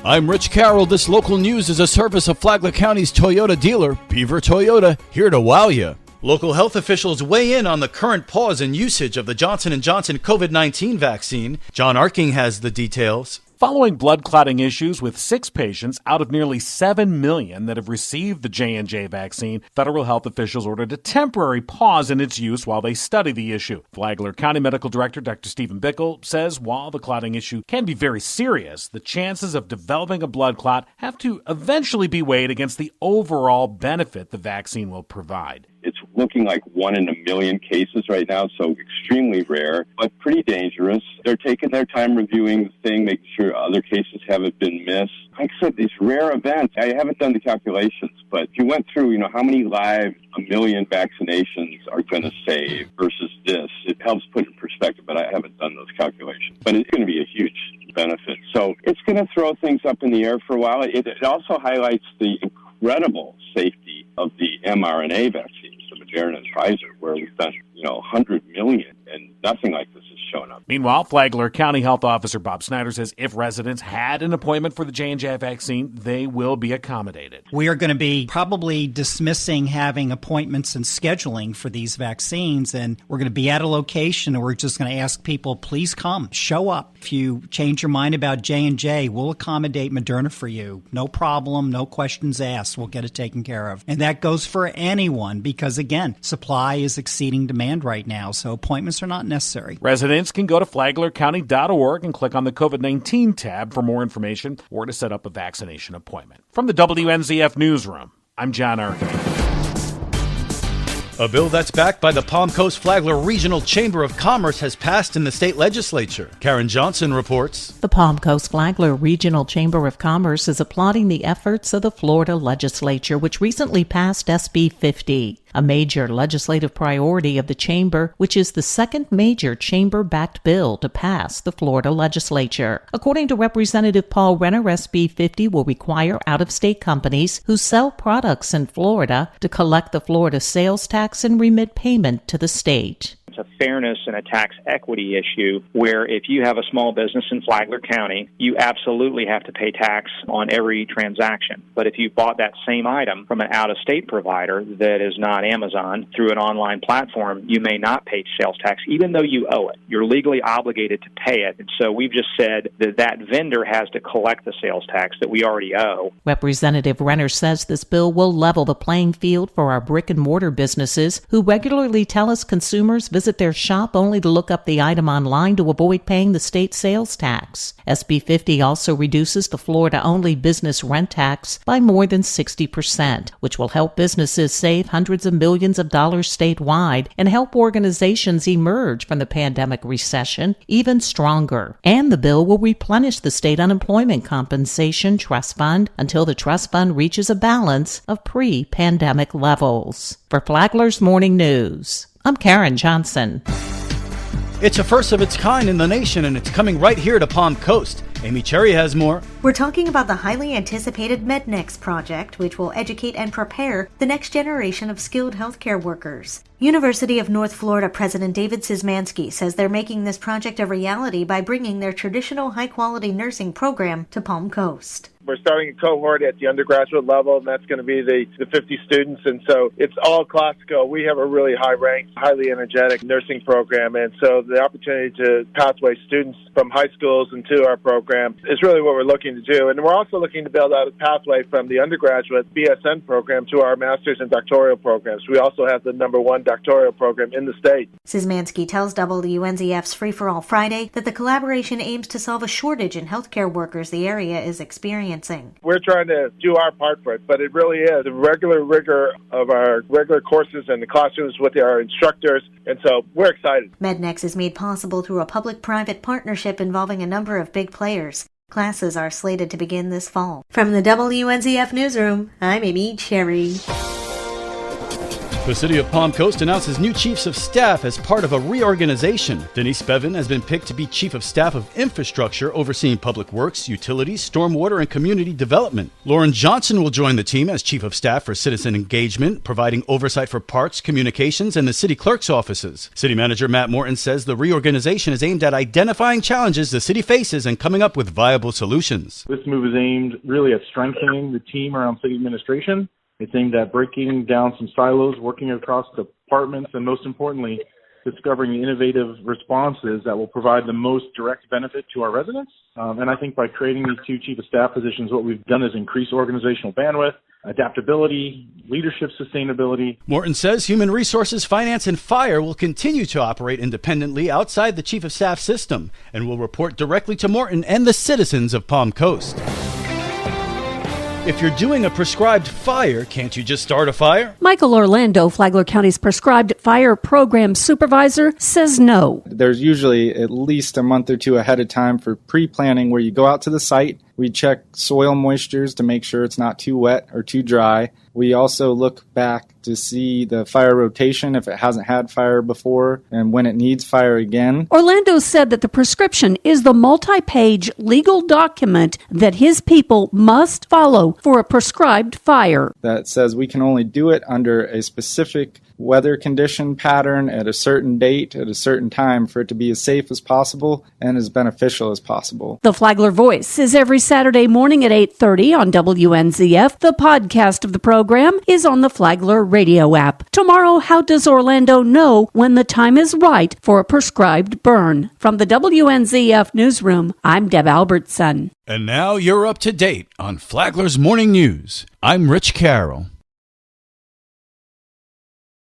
I'm Rich Carroll. This local news is a service of Flagler County's Toyota dealer, Beaver Toyota, here to wow you. Local health officials weigh in on the current pause in usage of the Johnson & Johnson COVID-19 vaccine. John Arking has the details. Following blood clotting issues with 6 patients out of nearly 7 million that have received the JNJ vaccine, federal health officials ordered a temporary pause in its use while they study the issue. Flagler County Medical Director Dr. Stephen Bickle says while the clotting issue can be very serious, the chances of developing a blood clot have to eventually be weighed against the overall benefit the vaccine will provide. It's looking like 1 in a million cases right now, so extremely rare, but pretty dangerous. They're taking their time reviewing the thing, making sure other cases haven't been missed. Like I said, these rare events, I haven't done the calculations, but if you went through, how many lives a million vaccinations are going to save versus this, it helps put it in perspective, but I haven't done those calculations. But it's going to be a huge benefit. So it's going to throw things up in the air for a while. It also highlights the incredible safety of the mRNA vaccines, the Moderna and Pfizer, where we've done, 100 million, and nothing like this has shown up. Meanwhile, Flagler County Health Officer Bob Snyder says if residents had an appointment for the J&J vaccine, they will be accommodated. We are going to be probably dismissing having appointments and scheduling for these vaccines, and we're going to be at a location, and we're just going to ask people, please come, show up. If you change your mind about J&J, we'll accommodate Moderna for you. No problem, no questions asked. We'll get it taken care of. And that goes for anyone because, again, supply is exceeding demand right now, so appointments are not necessary. Residents can go to flaglercounty.org and click on the COVID-19 tab for more information or to set up a vaccination appointment. From the WNZF Newsroom, I'm John Arkin. A bill that's backed by the Palm Coast Flagler Regional Chamber of Commerce has passed in the state legislature. Karen Johnson reports. The Palm Coast Flagler Regional Chamber of Commerce is applauding the efforts of the Florida legislature, which recently passed SB 50. A major legislative priority of the chamber, which is the second major chamber-backed bill to pass the Florida legislature. According to Representative Paul Renner, SB 50 will require out-of-state companies who sell products in Florida to collect the Florida sales tax and remit payment to the state. It's a fairness and a tax equity issue where if you have a small business in Flagler County, you absolutely have to pay tax on every transaction. But if you bought that same item from an out-of-state provider that is not Amazon through an online platform, you may not pay sales tax, even though you owe it. You're legally obligated to pay it. And so we've just said that that vendor has to collect the sales tax that we already owe. Representative Renner says this bill will level the playing field for our brick-and-mortar businesses who regularly tell us consumers visit their shop only to look up the item online to avoid paying the state sales tax. SB 50 also reduces the Florida-only business rent tax by more than 60%, which will help businesses save hundreds of millions of dollars statewide and help organizations emerge from the pandemic recession even stronger. And the bill will replenish the state unemployment compensation trust fund until the trust fund reaches a balance of pre-pandemic levels. For Flagler's Morning News, I'm Karen Johnson. It's a first of its kind in the nation, and it's coming right here to Palm Coast. Amy Cherry has more. We're talking about the highly anticipated Mednex project, which will educate and prepare the next generation of skilled healthcare workers. University of North Florida President David Szymanski says they're making this project a reality by bringing their traditional high-quality nursing program to Palm Coast. We're starting a cohort at the undergraduate level, and that's going to be the 50 students. And so it's all classical. We have a really high-ranked, highly energetic nursing program. And so the opportunity to pathway students from high schools into our program is really what we're looking to do. And we're also looking to build out a pathway from the undergraduate BSN program to our master's and doctoral programs. We also have the #1 doctoral program in the state. Szymanski tells WNZF's Free for All Friday that the collaboration aims to solve a shortage in healthcare workers the area is experiencing. We're trying to do our part for it, but it really is the regular rigor of our regular courses and the classrooms with our instructors, and so we're excited. Mednex is made possible through a public-private partnership involving a number of big players. Classes are slated to begin this fall. From the WNZF Newsroom, I'm Amy Cherry. The city of Palm Coast announces new chiefs of staff as part of a reorganization. Denise Bevan has been picked to be chief of staff of infrastructure, overseeing public works, utilities, stormwater, and community development. Lauren Johnson will join the team as chief of staff for citizen engagement, providing oversight for parks, communications, and the city clerk's offices. City manager Matt Morton says the reorganization is aimed at identifying challenges the city faces and coming up with viable solutions. This move is aimed really at strengthening the team around city administration. It's aimed at breaking down some silos, working across departments, and most importantly, discovering innovative responses that will provide the most direct benefit to our residents. And I think by creating these two chief of staff positions, what we've done is increase organizational bandwidth, adaptability, leadership sustainability. Morton says human resources, finance, and fire will continue to operate independently outside the chief of staff system and will report directly to Morton and the citizens of Palm Coast. If you're doing a prescribed fire, can't you just start a fire? Michael Orlando, Flagler County's prescribed fire program supervisor, says no. There's usually at least a month or two ahead of time for pre-planning where you go out to the site. We check soil moistures to make sure it's not too wet or too dry. We also look back to see the fire rotation if it hasn't had fire before and when it needs fire again. Orlando said that the prescription is the multi-page legal document that his people must follow for a prescribed fire. That says we can only do it under a specific weather condition pattern at a certain date at a certain time for it to be as safe as possible and as beneficial as possible. The Flagler Voice is every Saturday morning at 8:30 on WNZF. The podcast of the program is on the Flagler radio app. Tomorrow, how does Orlando know when the time is right for a prescribed burn? From the WNZF newsroom, I'm Deb Albertson. And now you're up to date on Flagler's Morning News. I'm Rich Carroll.